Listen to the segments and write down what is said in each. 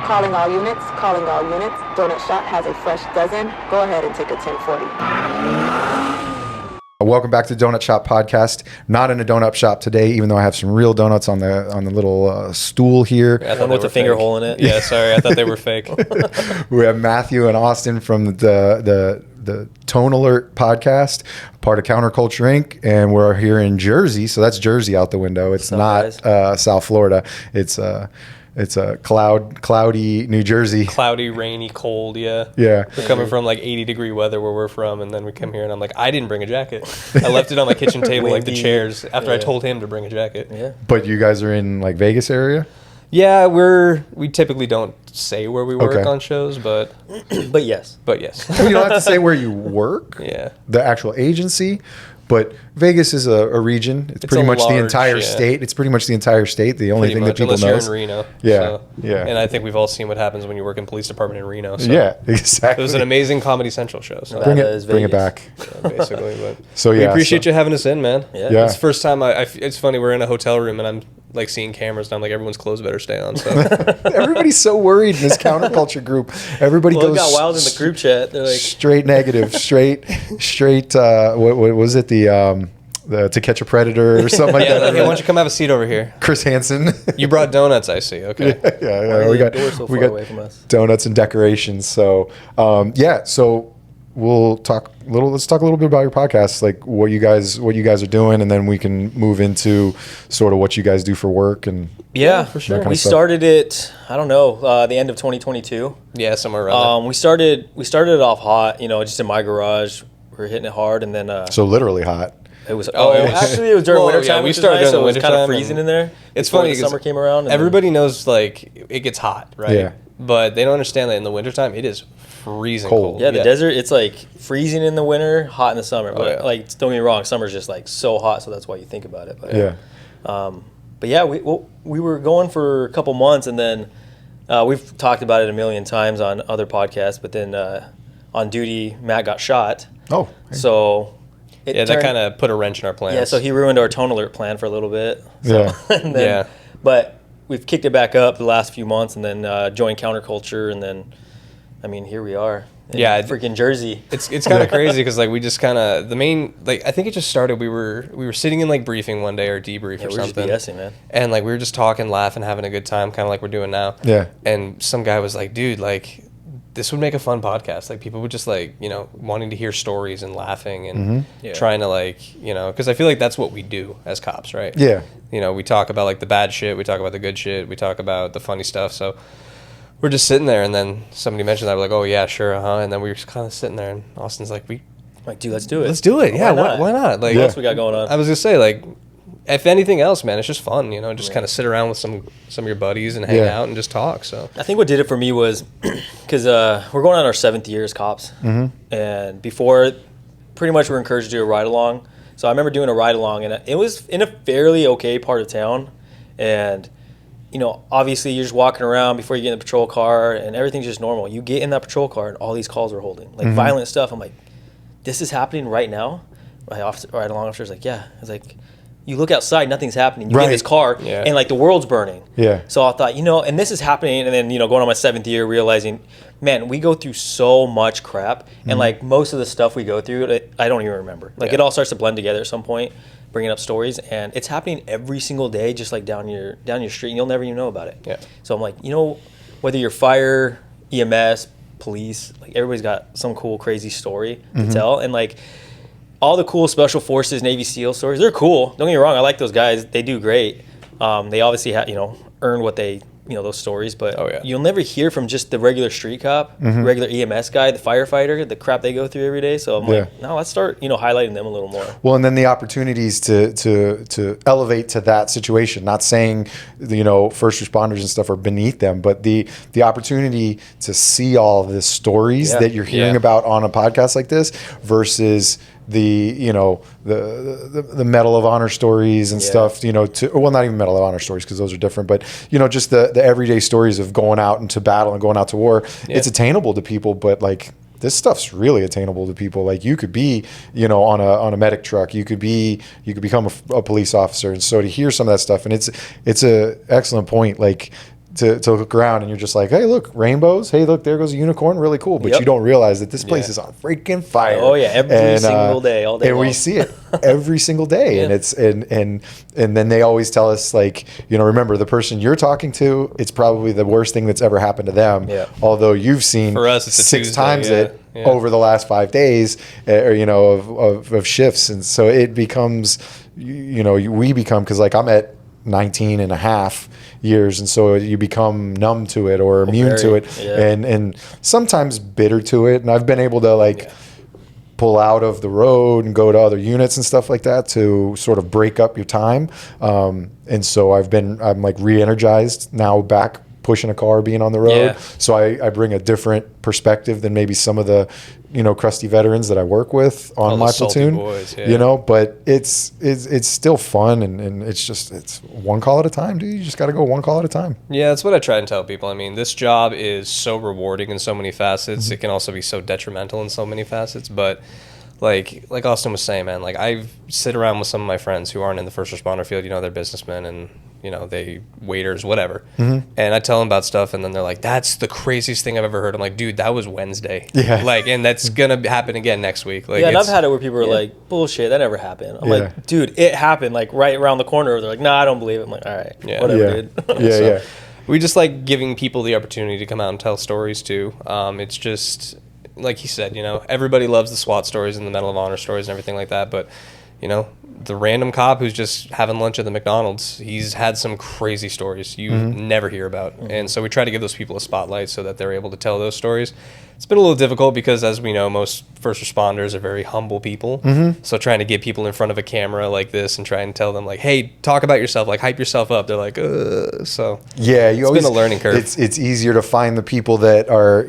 Calling all units, calling all units. Donut Shop has a fresh dozen. Go ahead and take a 1040. Welcome back to the Donut Shop podcast. Not in a donut shop today, even though I have some real donuts on the little stool here. Yeah, one with a finger hole in it. Yeah, sorry, I thought they were fake. We have Matthew and Austin from the Tone Alert podcast, part of Counterculture Inc., and we're here in Jersey. So that's Jersey out the window. It's not South Florida. It's a cloudy New Jersey. Cloudy, rainy, cold, yeah. Yeah. We're coming from like 80-degree weather where we're from, and then we come here, and I'm like, I didn't bring a jacket. I left it on my kitchen table, like the chairs, after I told him to bring a jacket. Yeah. But you guys are in like Vegas area? Yeah, we typically don't say where we work on shows, but yes. You don't have to say where you work. Yeah. The actual agency. But Vegas is a region. It's pretty much the entire state. It's pretty much the entire state. The only thing that people know. Unless you're in Reno. Yeah, yeah. And I think we've all seen what happens when you work in police department in Reno. So. Yeah, exactly. It was an amazing Comedy Central show. So. Bring it back. Yeah, basically. But so yeah, we appreciate you having us in, man. Yeah. It's the first time it's funny, we're in a hotel room and I'm like seeing cameras and I'm like, everyone's clothes better stay on. So everybody's so worried in this counterculture group. Everybody goes. It got wild in the group chat. They're like straight negative, straight. What was it? The To Catch a Predator or something like that. Hey, why don't you come have a seat over here? Chris Hansen. You brought donuts, I see. Okay. Yeah. We got away from us. Donuts and decorations. So so we'll talk a little. Let's talk a little bit about your podcast, like what you guys are doing, and then we can move into sort of what you guys do for work and for sure. We started it. I don't know, the end of 2022. Yeah, somewhere around. We started it off hot. Just in my garage. We were hitting it hard, and then so literally hot. It was actually it was during winter time. We started during so the it was winter kind of time, freezing in there. It's funny because summer came around. And everybody knows like it gets hot, right? Yeah. But they don't understand that in the wintertime it is freezing cold. Yeah, the desert, it's like freezing in the winter, hot in the summer. But like, don't get me wrong, summer's just like so hot, so that's why you think about it. But, but yeah, we were going for a couple months, and then we've talked about it a million times on other podcasts. But then on duty, Matt got shot. Oh, so. That kind of put a wrench in our plans. Yeah, so he ruined our Tone Alert plan for a little bit. So, Yeah. But we've kicked it back up the last few months, and then joined Counterculture, and then, I mean, here we are. Freaking Jersey. It's kind of crazy because like we just kind of I think it just started. We were sitting in like briefing one day or debrief or something. We were just BSing, man. And like we were just talking, laughing, having a good time, kind of like we're doing now. Yeah. And some guy was like, "Dude, like." This would make a fun podcast. Like people would just like, wanting to hear stories and laughing and trying to like, because I feel like that's what we do as cops, right? Yeah. We talk about like the bad shit. We talk about the good shit. We talk about the funny stuff. So we're just sitting there and then somebody mentioned that. We're like, oh yeah, sure. And then we were just kind of sitting there and Austin's like, dude, let's do it. Let's do it. Yeah. Why not? Like, what else we got going on? I was going to say like, if anything else, man, it's just fun, just kind of sit around with some of your buddies and hang out and just talk. So I think what did it for me was because we're going on our 7th year as cops, and before, pretty much we're encouraged to do a ride along. So I remember doing a ride along, and it was in a fairly okay part of town, and obviously you're just walking around before you get in the patrol car, and everything's just normal. You get in that patrol car, and all these calls are holding like violent stuff. I'm like, this is happening right now. My ride along officer's like, yeah. I was like. You look outside, nothing's happening. You get in this car, and like the world's burning. Yeah. So I thought, and this is happening, and then going on my 7th year, realizing, man, we go through so much crap, and like most of the stuff we go through, I don't even remember. Like it all starts to blend together at some point, bringing up stories, and it's happening every single day, just like down your street, and you'll never even know about it. Yeah. So I'm like, whether you're fire, EMS, police, like everybody's got some cool, crazy story to tell, and like. All the cool Special Forces, Navy SEAL stories, they're cool. Don't get me wrong, I like those guys. They do great. They obviously earn what they, those stories. But you'll never hear from just the regular street cop, regular EMS guy, the firefighter, the crap they go through every day. So I'm like, no, let's start, highlighting them a little more. Well, and then the opportunities to elevate to that situation. Not saying, first responders and stuff are beneath them, but the opportunity to see all of the stories that you're hearing about on a podcast like this versus the the Medal of Honor stories and stuff, well, not even Medal of Honor stories because those are different, but just the everyday stories of going out into battle and going out to war. It's attainable to people, but like this stuff's really attainable to people. Like you could be on a medic truck, you could become a police officer, and so to hear some of that stuff, and it's a excellent point, like to look around, and you're just like, hey, look, rainbows. Hey, look, there goes a unicorn. Really cool. But you don't realize that this place is on freaking fire. Oh yeah, every single day, all day and long. we see it every single day. And it's and then they always tell us, like, remember, the person you're talking to, it's probably the worst thing that's ever happened to them. Yeah. Although you've seen For us, it's a 6 Tuesday, times yeah. it Yeah. over the last 5 days, of shifts. And so it becomes, we become, because like I'm at 19 and a half years, and so you become numb to it or immune to it, and sometimes bitter to it. And I've been able to pull out of the road and go to other units and stuff like that to sort of break up your time. And so I'm like re-energized now, back pushing a car, being on the road. Yeah. So I bring a different perspective than maybe some of the, crusty veterans that I work with on my salty platoon, boys, yeah. but it's still fun. And it's one call at a time, dude. You just got to go one call at a time. Yeah, that's what I try and tell people. I mean, this job is so rewarding in so many facets. Mm-hmm. It can also be so detrimental in so many facets. But like Austin was saying, man, like I sit around with some of my friends who aren't in the first responder field. They're businessmen and they waiters, whatever. Mm-hmm. And I tell them about stuff, and then they're like, "That's the craziest thing I've ever heard." I'm like, "Dude, that was Wednesday." Yeah. And that's gonna happen again next week. Like, and I've had it where people are like, "Bullshit, that never happened." I'm like, "Dude, it happened like right around the corner." They're like, "Nah, I don't believe it." I'm like, "All right, whatever, dude." Yeah. We just like giving people the opportunity to come out and tell stories too. It's just like he said, everybody loves the SWAT stories and the Medal of Honor stories and everything like that, but the random cop who's just having lunch at the McDonald's, he's had some crazy stories you never hear about. And so we try to give those people a spotlight so that they're able to tell those stories. It's been a little difficult because, as we know, most first responders are very humble people. So trying to get people in front of a camera like this and try and tell them, like, hey, talk about yourself, like hype yourself up. They're like, so yeah, it's been a learning curve. It's easier to find the people that are,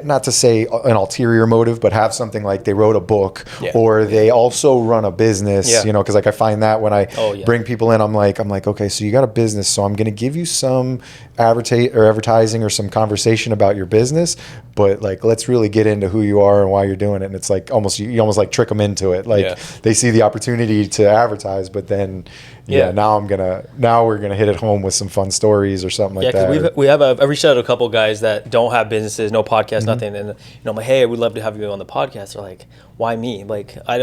not to say an ulterior motive, but have something like they wrote a book or they also run a business, because like I find that when I bring people in, I'm like, okay, so you got a business, so I'm going to give you some advertising or some conversation about your business, but like, let's really get into who you are and why you're doing it. And it's like you almost like trick them into it. Like they see the opportunity to advertise, but then now we're gonna hit it home with some fun stories or something like that. Yeah, because I've reached out to a couple guys that don't have businesses, no podcast, nothing, and I'm like, hey, we'd love to have you on the podcast. They're like, why me? Like, I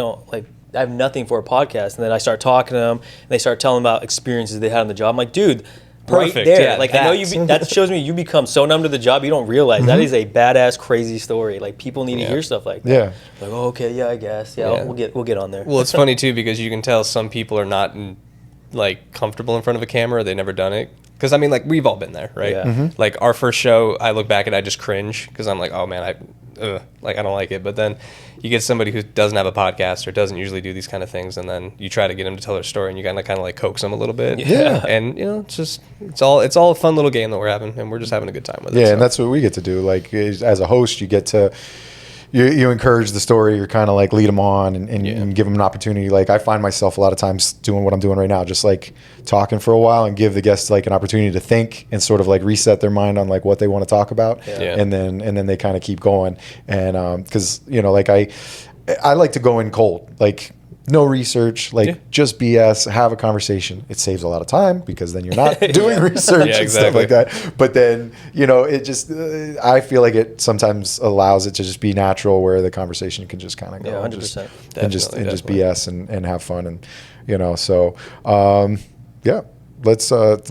have nothing for a podcast. And then I start talking to them, and they start telling about experiences they had on the job. I'm like, dude. Perfect. Right there. Yeah, like, I know that shows me you become so numb to the job, you don't realize that is a badass, crazy story. Like, people need to hear stuff like that. Yeah. Like, oh, okay, yeah, I guess. Yeah, we'll get on there. Well, it's funny too because you can tell some people are not comfortable in front of a camera. They've never done it. Because I mean, like, we've all been there, right? Yeah. Like our first show, I look back and I just cringe because I'm like, oh man, I don't like it. But then you get somebody who doesn't have a podcast or doesn't usually do these kind of things, and then you try to get them to tell their story, and you kind of like coax them a little bit. Yeah. And it's all a fun little game that we're having, and we're just having a good time with it. Yeah, and that's what we get to do. Like, as a host, you get to. You encourage the story. You're kind of like lead them on and give them an opportunity. Like, I find myself a lot of times doing what I'm doing right now, just like talking for a while and give the guests like an opportunity to think and sort of like reset their mind on like what they want to talk about. Yeah. And then they kind of keep going. And because like I like to go in cold, like no research, like just BS, have a conversation. It saves a lot of time because then you're not doing research and stuff like that. But then, it just, I feel like it sometimes allows it to just be natural where the conversation can just kind of go 100%. and just BS and have fun. And, so,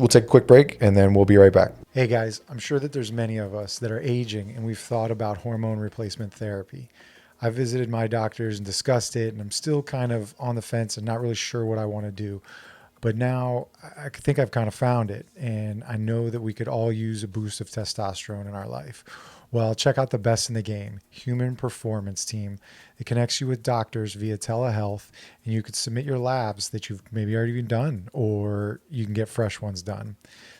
we'll take a quick break and then we'll be right back. Hey guys, I'm sure that there's many of us that are aging and we've thought about hormone replacement therapy. I visited my doctors and discussed it, and I'm still kind of on the fence and not really sure what I want to do. But now I think I've kind of found it, and I know that we could all use a boost of testosterone in our life. Well, check out the best in the game, Human Performance Team. It connects you with doctors via telehealth, and you could submit your labs that you've maybe already done, or you can get fresh ones done.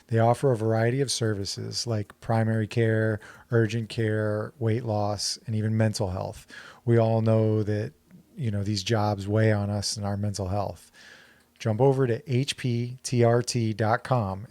They offer a variety of services like primary care, urgent care, weight loss, and even mental health. We all know that, these jobs weigh on us and our mental health. Jump over to hptrt.com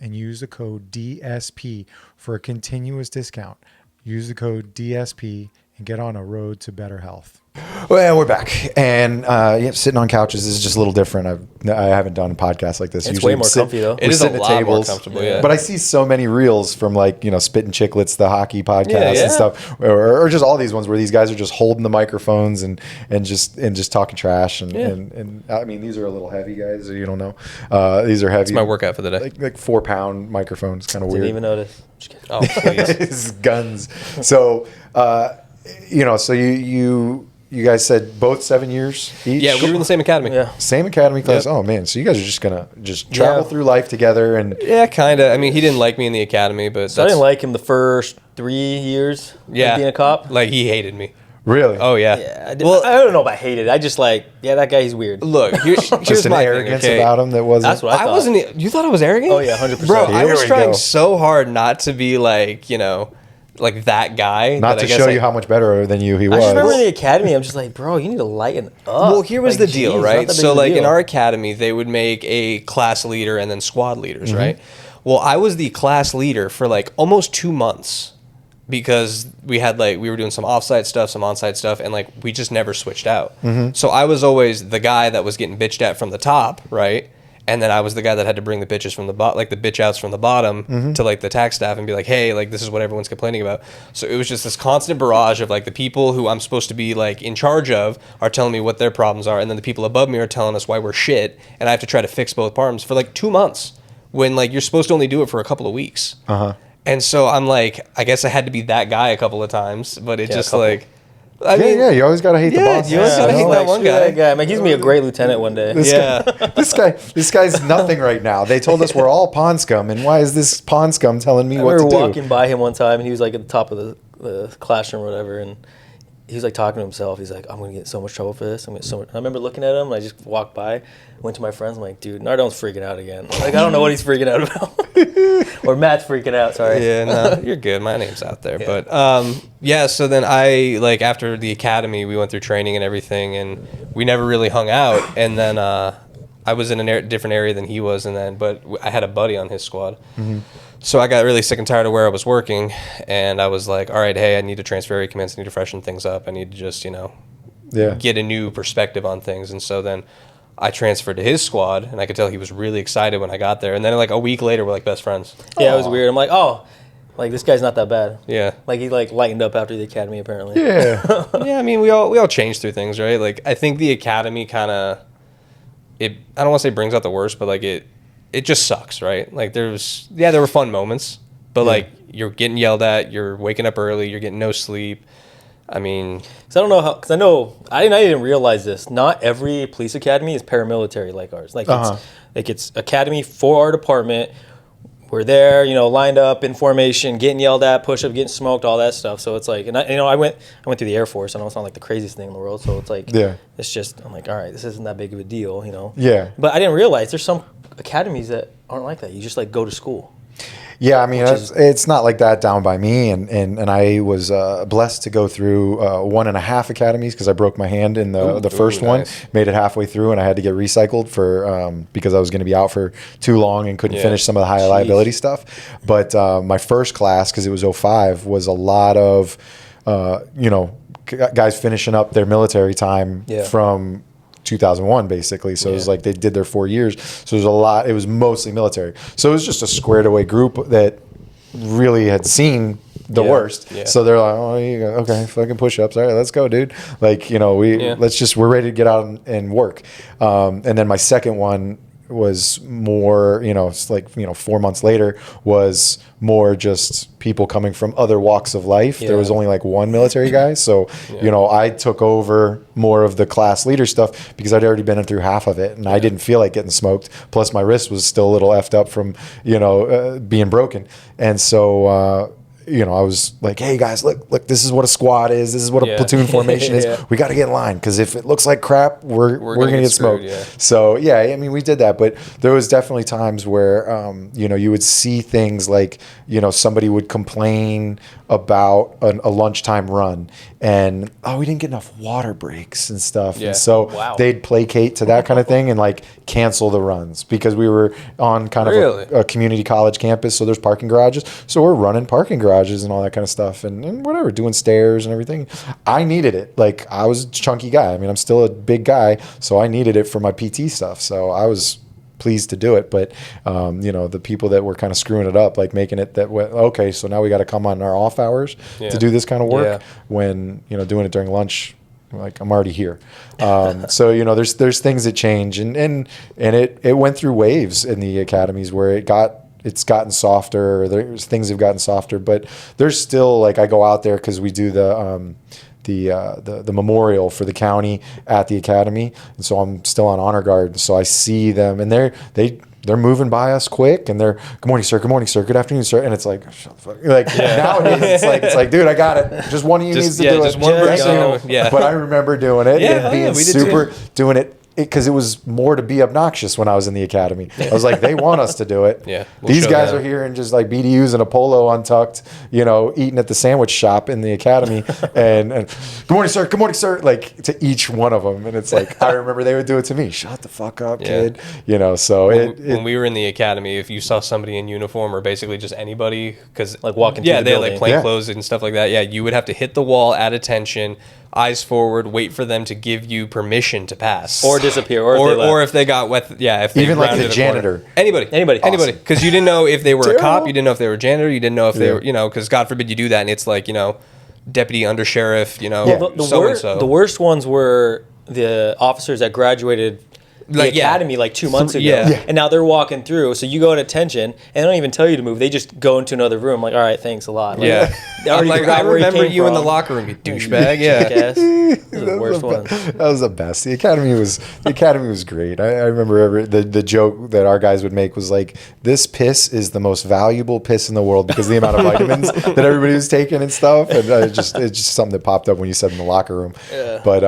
and use the code DSP for a continuous discount. Use the code DSP and get on a road to better health. Well, we're back, and yeah, sitting on couches is just a little different. I haven't done a podcast like this. It's Usually way more comfy, though. It is a lot more comfortable, yeah. But I see so many reels from like, Spittin' Chicklets, the hockey podcast Yeah. and stuff, or just all these ones where these guys are just holding the microphones and just talking trash. And I mean, these are a little heavy, guys. You don't know. These are heavy. It's my workout for the day. Like 4-pound microphones, kind of weird. Didn't even notice. Just kidding. Oh, please. His guns. So, so you guys said both 7 years each? Yeah, we were in the same academy. Yeah. Same academy class. Yep. Oh man, so you guys are just gonna travel through life together and Yeah, kind of. I mean, he didn't like me in the academy, but So I didn't like him the first 3 years of being a cop. Like, he hated me. really. Oh, yeah. Yeah, I don't know about hated. I just like, that guy, he's weird. Look, here's just an my arrogance thing, okay? about him that wasn't. That's what I I thought. wasn't. You thought I was arrogant? Oh, yeah, 100%. Bro, I Here was we trying go. so hard not to be like, like that guy. Not that to I guess show I- you how much better than you he I was. just remember in the academy, I'm just like, bro, you need to lighten up. Well, here was Like, the deal, geez, not right? that big So, of a like, in deal. our academy, they would make a class leader and then squad leaders, Mm-hmm. right? Well, I was the class leader for like almost 2 months because we were doing some offsite stuff, some onsite stuff, and like we just never switched out. Mm-hmm. So I was always the guy that was getting bitched at from the top, right? And then I was the guy that had to bring the bitches from the bottom, like the bitch outs from the bottom Mm-hmm. to like the tax staff and be like, hey, like this is what everyone's complaining about. So it was just this constant barrage of like the people who I'm supposed to be like in charge of are telling me what their problems are. And then the people above me are telling us why we're shit. And I have to try to fix both problems for like 2 months when like you're supposed to only do it for a couple of weeks. Uh-huh. And so I'm like, I guess I had to be that guy a couple of times, but it just couple. like, I mean, yeah, you always gotta hate the Yeah, boss. you always gotta I'm hate like, that one screw guy. that guy. I'm like, he's gonna be a great lieutenant one day. Yeah. This guy's nothing right now. They told us we're all pawn scum, and why is this pawn scum telling me I what to remember do? walking by him one time, and he was like at the top of the classroom or whatever, and he was like talking to himself. He's like, I'm gonna get in so much trouble for this. I'm gonna get so much. I remember looking at him, and I just walked by, went to my friends. I'm like, dude, Nardon's freaking out again. Like, I don't know what he's freaking out about. Or Matt's freaking out. Sorry. Yeah, no, you're good. My name's out there. But yeah, so then I, like, after the academy, we went through training and everything, and we never really hung out. And then I was in a different area than he was, but I had a buddy on his squad. Mm-hmm. So I got really sick and tired of where I was working, and I was like, all right, hey, I need to transfer recommence, I need to freshen things up, I need to just, get a new perspective on things. And so then I transferred to his squad, and I could tell he was really excited when I got there. And then like a week later, we're like best friends. Yeah, it was weird. I'm like, oh, like this guy's not that bad. Yeah. Like he like lightened up after the academy apparently. Yeah. Yeah, I mean, we all change through things, right? Like, I think the academy kind of, I don't want to say brings out the worst, but like it just sucks, right? Like there were fun moments, but like you're getting yelled at, you're waking up early, you're getting no sleep. I mean, Cause I don't know how. Cause I didn't realize this. Not every police academy is paramilitary like ours. Like it's academy for our department. We're there, lined up in formation, getting yelled at, push up, getting smoked, all that stuff. So it's like, and I went through the Air Force. I know it's not like the craziest thing in the world. So it's like, it's just, I'm like, all right, this isn't that big of a deal, Yeah. But I didn't realize there's some academies that aren't like that. You just like go to school. Yeah, I mean, it's not like that down by me, and I was blessed to go through 1.5 academies because I broke my hand in the first one, nice. made it halfway through, and I had to get recycled for because I was going to be out for too long and couldn't finish some of the high liability stuff. But my first class, because it was 05, was a lot of guys finishing up their military time from 2001 basically. So it was like they did their 4 years. So it was mostly military. So it was just a squared away group that really had seen the worst. Yeah. So they're like, oh, you go, okay, fucking push-ups. All right, let's go, dude. Like, we're ready to get out and work. And then my second one was more, it's like, 4 months later was more just people coming from other walks of life. There was only like one military guy. So, I took over more of the class leader stuff because I'd already been through half of it and I didn't feel like getting smoked. Plus my wrist was still a little effed up from, being broken. And so, I was like, hey guys, look, this is what a squad is. This is what a platoon formation is. We got to get in line because if it looks like crap, we're going to get smoked. So, I mean, we did that. But there was definitely times where, you would see things like, somebody would complain about a lunchtime run and, we didn't get enough water breaks and stuff. Yeah. And so they'd placate to that kind of thing and like cancel the runs because we were on kind of a community college campus. So there's parking garages. So we're running parking garages garages and all that kind of stuff, and whatever, doing stairs and everything. I needed it. Like, I was a chunky guy. I mean, I'm still a big guy, so I needed it for my PT stuff. So I was pleased to do it. But the people that were kind of screwing it up, like making it that way, okay, so now we got to come on our off hours to do this kind of work, when doing it during lunch, like, I'm already here. So there's things that change, and it went through waves in the academies where it's gotten softer. There's things have gotten softer, but there's still, like, I go out there because we do the memorial for the county at the academy, and so I'm still on honor guard. So I see them, and they're moving by us quick, and they're, good morning, sir, good afternoon, sir, and it's like, shut the fuck. Like, nowadays it's like, dude, I got it. Just one of you needs to do just it. one Thank person. you. Yeah. But I remember doing it and being we did super too. doing it. Because it was more to be obnoxious when I was in the academy. I was like, they want us to do it. Yeah, These show guys them. are here in just like BDUs and a polo untucked, eating at the sandwich shop in the academy. and good morning, sir, like, to each one of them. And it's like, I remember they would do it to me. Shut the fuck up, kid. So when we were in the academy, if you saw somebody in uniform or basically just anybody, because Like walking through the they had building. like plain clothes and stuff like that. Yeah, you would have to hit the wall at attention, eyes forward, wait for them to give you permission to pass, Or disappear, or if they got wet. Yeah, if they Even like rounded the a corner. janitor. Anybody. Awesome. Because you didn't know if they were a cop, Terrible. you didn't know if they were a janitor, you didn't know if they were, because God forbid you do that, and it's like, deputy undersheriff, so and so. The worst ones were the officers that graduated the academy like 2 months ago. Yeah. And now they're walking through. So you go at attention, and they don't even tell you to move. They just go into another room. Like, all right, thanks a lot. Like, Yeah. they already I forgot where he remember came you in the from. locker room, you douchebag. Yeah. Jackass. Those are the worst ones. That was the best. The academy was great. I remember the joke that our guys would make was like, this piss is the most valuable piss in the world because of the amount of vitamins that everybody was taking and stuff. And it's just something that popped up when you said in the locker room. Yeah. But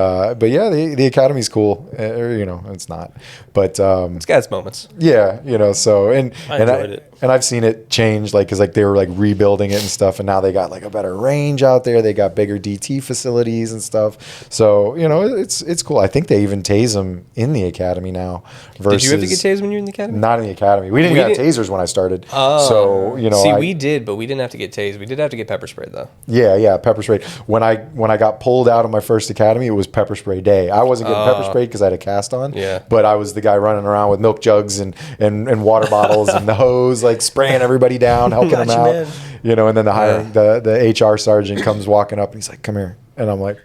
yeah, the academy's cool. It's not. But It's got its moments. yeah, so I enjoyed it. and I've seen it change, like, because like they were like rebuilding it and stuff, and now they got like a better range out there. They got bigger DT facilities and stuff. So it's cool. I think they even tase them in the academy now. Versus, Did you have to get tased when you were in the academy? Not in the academy. We didn't We even have didn't- tasers when I started. Oh. So See, we did, but we didn't have to get tased. We did have to get pepper sprayed though. Yeah, pepper spray. When I got pulled out of my first academy, it was pepper spray day. I wasn't getting pepper sprayed because I had a cast on. Yeah. But I was the guy running around with milk jugs and water bottles and the hose, like spraying everybody down, helping them Gotcha, out. man. And then the HR sergeant comes walking up and he's like, "Come here," and I'm like,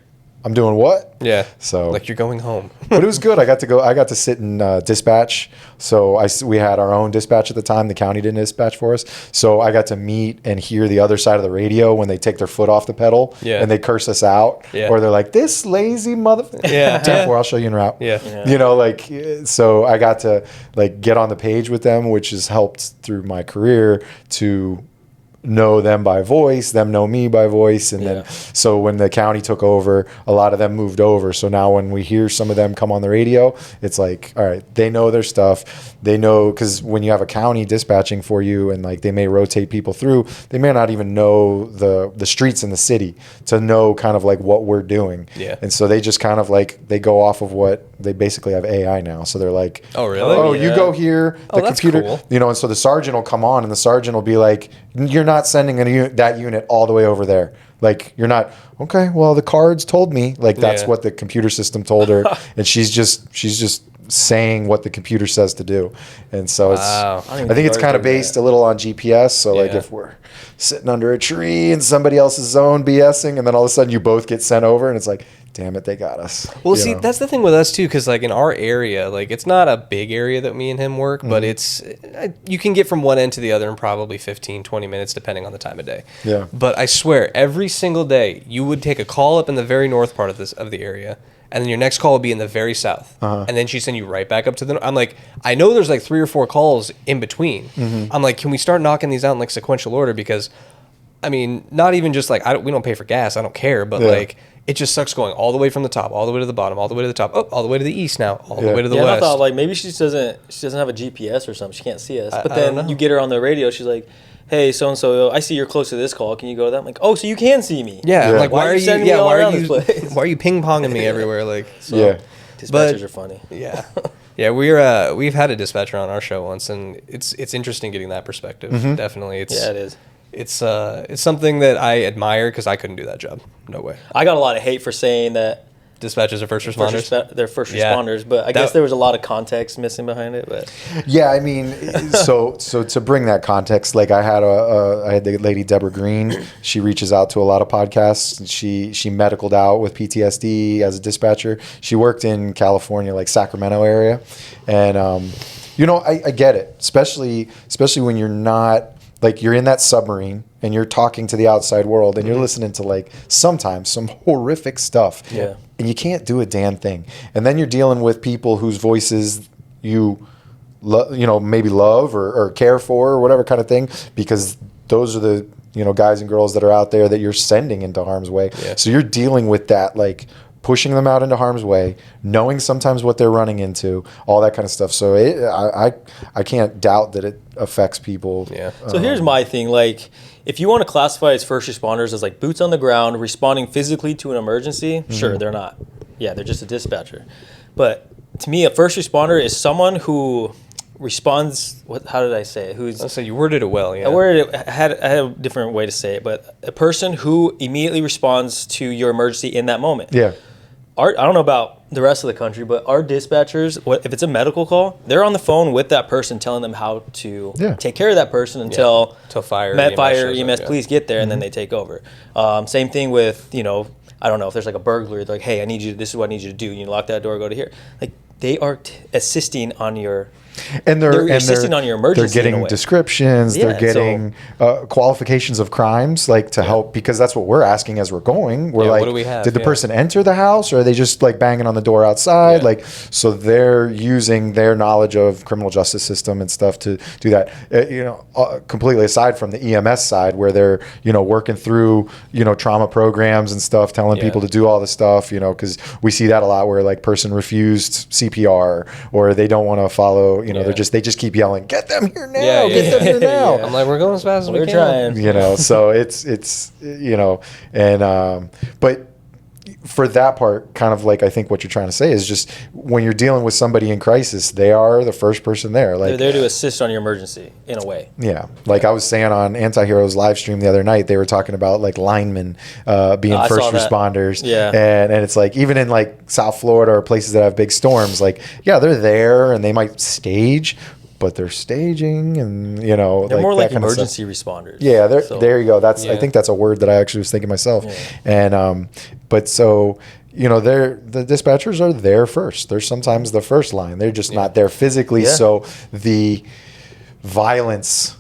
"I'm doing what?" Yeah. So like you're going home. but it was good. I got to sit in dispatch. So we had our own dispatch at the time. The county didn't dispatch for us. So I got to meet and hear the other side of the radio when they take their foot off the pedal and they curse us out. Yeah. Or they're like, "This lazy motherfucker." Yeah. 10-4, I'll show you en route. Yeah. So I got to like get on the page with them, which has helped through my career to know them by voice, them know me by voice, and then so when the county took over, a lot of them moved over. So now when we hear some of them come on the radio, it's like, all right, they know their stuff. They know, because when you have a county dispatching for you and like they may rotate people through, they may not even know the streets in the city to know kind of like what we're doing. Yeah. And so they just kind of like they go off of what they basically have AI now. So they're like, Oh, really? Oh, yeah. you go here, the that's computer, cool. and so the sergeant will come on and the sergeant will be like, "You're not sending that unit all the way over there. Like, you're not, okay, well, the cards told me." Like, that's Yeah. what the computer system told her. And she's just saying what the computer says to do. And so Wow. I think it's kind of based a little on GPS. So like Yeah. if we're sitting under a tree in somebody else's zone BSing, and then all of a sudden you both get sent over and it's like, damn it, they got us. Well, You see, know? that's the thing with us too, because like in our area, like it's not a big area that me and him work, Mm-hmm. but it's you can get from one end to the other in probably 15, 20 minutes, depending on the time of day. Yeah. But I swear, every single day, you would take a call up in the very north part of the area, and then your next call would be in the very south, and then she'd send you right back up to the. I'm like, I know there's like 3 or 4 calls in between. I'm like, can we start knocking these out in like sequential order? Because, I mean, not even just like we don't pay for gas, I don't care, but like. It just sucks going all the way from the top, all the way to the bottom, all the way to the top, all the way to the east now, all the way to the And I west. thought like maybe she doesn't have a GPS or something. She can't see us. But I don't then know. you get her on the radio. She's like, "Hey, so and so, I see you're close to this call. Can you go to that?" I'm like, "Oh, so you can see me." Yeah, Yeah. like Why are you sending me all around this place? why are you ping ponging me everywhere? Like, Yeah. Dispatchers But- are funny. yeah, yeah. We've had a dispatcher on our show once, and it's interesting getting that perspective. Definitely, it's Yeah, it is. it's something that I admire because I couldn't do that job. No way. I got a lot of hate for saying that Dispatchers are first responders. they're first Yeah. responders, but I guess there was a lot of context missing behind it. But Yeah, I mean, so to bring that context, like I had the lady Deborah Green. She reaches out to a lot of podcasts. She medicaled out with PTSD as a dispatcher. She worked in California, like Sacramento area, and I get it, especially when you're not. Like you're in that submarine and you're talking to the outside world and you're listening to like sometimes some horrific stuff. Yeah. And you can't do a damn thing. And then you're dealing with people whose voices you maybe love or care for or whatever kind of thing, because those are the guys and girls that are out there that you're sending into harm's way. Yeah. So you're dealing with that, like pushing them out into harm's way, knowing sometimes what they're running into, all that kind of stuff. So I can't doubt that it affects people. Yeah. So here's my thing. Like, if you want to classify as first responders as like boots on the ground, responding physically to an emergency, sure, they're not. Yeah, they're just a dispatcher. But to me, a first responder is someone who responds. How did I say it? Let's say you worded it well. Yeah. I had a different way to say it, but a person who immediately responds to your emergency in that moment. Yeah. I don't know about the rest of the country, but our dispatchers, if it's a medical call, they're on the phone with that person telling them how to take care of that person until fire, EMS, police get there, and then they take over. Same thing with, I don't know, if there's like a burglary, they're like, hey, this is what I need you to do. You lock that door, go to here. Like, they are assisting on your... And they're assisting on your emergency. They're getting descriptions. Yeah, they're getting qualifications of crimes, like to help, because that's what we're asking as we're going. We're like, what do we have? Did the person enter the house, or are they just like banging on the door outside? Yeah. Like, so they're using their knowledge of criminal justice system and stuff to do that. Completely aside from the EMS side, where they're working through trauma programs and stuff, telling people to do all the stuff. Because we see that a lot, where like person refused CPR or they don't want to follow. They just keep yelling, "Get them here now! Get them here now!" I'm like, we're going as fast as we We're can. trying. So it's but for that part, kind of like I think what you're trying to say is just when you're dealing with somebody in crisis, they are the first person there. Like they're there to assist on your emergency in a way. Yeah, like I was saying on Anti-Heroes live stream the other night, they were talking about like linemen being first responders. Yeah, and it's like even in like South Florida or places that have big storms, like they're there and they might stage, but they're staging and they're more like emergency responders. responders. Yeah, there you go. I think that's a word that I actually was thinking myself. Yeah. And but so the dispatchers are there first. They're sometimes the first line. They're just not there physically. Yeah. So the violence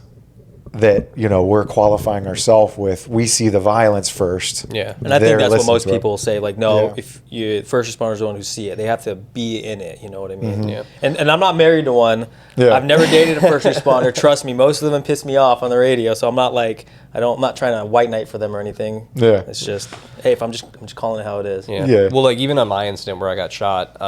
that we're qualifying ourselves with, we see the violence first. Yeah, and I think that's what most people say. Like, no, if you first responders are the one who see it, they have to be in it. You know what I mean? Mm-hmm. Yeah. And I'm not married to one. Yeah. I've never dated a first responder. Trust me, most of them piss me off on the radio. So I'm not like I'm not trying to white knight for them or anything. Yeah, it's just hey, I'm just calling it how it is. Yeah. Well, like even on my incident where I got shot,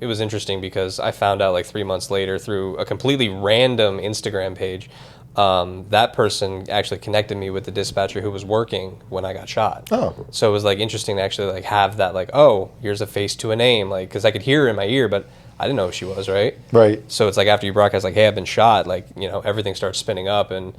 it was interesting because I found out like 3 months later through a completely random Instagram page. That person actually connected me with the dispatcher who was working when I got shot. Oh. So it was like interesting to actually like have that like, oh, here's a face to a name, like because I could hear her in my ear, but I didn't know who she was, right? Right. So it's like after you broadcast, like, hey, I've been shot, like everything starts spinning up, and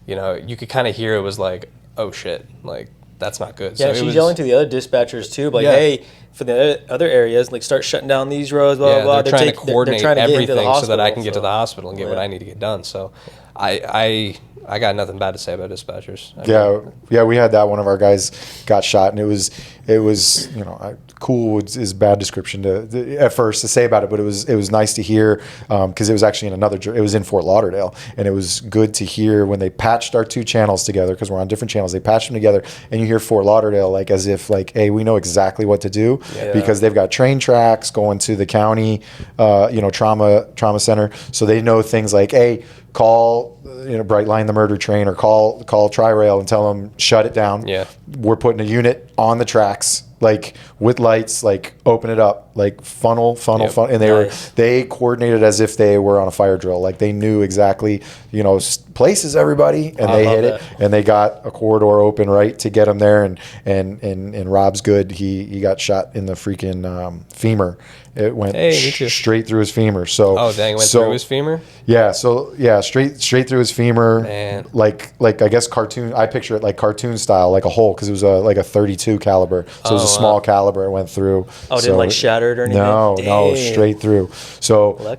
you could kind of hear it was like, oh shit, like that's not good. Yeah, so she's yelling to the other dispatchers too, like, hey, for the other areas, like start shutting down these roads, blah blah. They're trying to coordinate everything so that I can get to the hospital and get what I need to get done. So I got nothing bad to say about dispatchers. We had that. One of our guys got shot, and it was cool is a bad description to at first to say about it, but it was nice to hear because it was actually it was in Fort Lauderdale, and it was good to hear when they patched our two channels together because we're on different channels. They patched them together, and you hear Fort Lauderdale like as if like, hey, we know exactly what to do because they've got train tracks going to the county, trauma center, so they know things like, hey, call Brightline the murder train or call Tri-Rail and tell them shut it down. Yeah, we're putting a unit on the tracks. like with lights, like open it up, like funnel, and they coordinated as if they were on a fire drill. Like they knew exactly, places everybody, and they hit it, and they got a corridor open right to get him there. And Rob's good. He got shot in the freaking femur. It went straight through his femur. So dang, it went through his femur. Yeah. So yeah, straight through his femur. Man. Like I guess cartoon. I picture it like cartoon style, like a hole, because it was like a 32 caliber. So it was a small caliber. It went through. Oh, didn't like shatter it or anything? No, straight through. So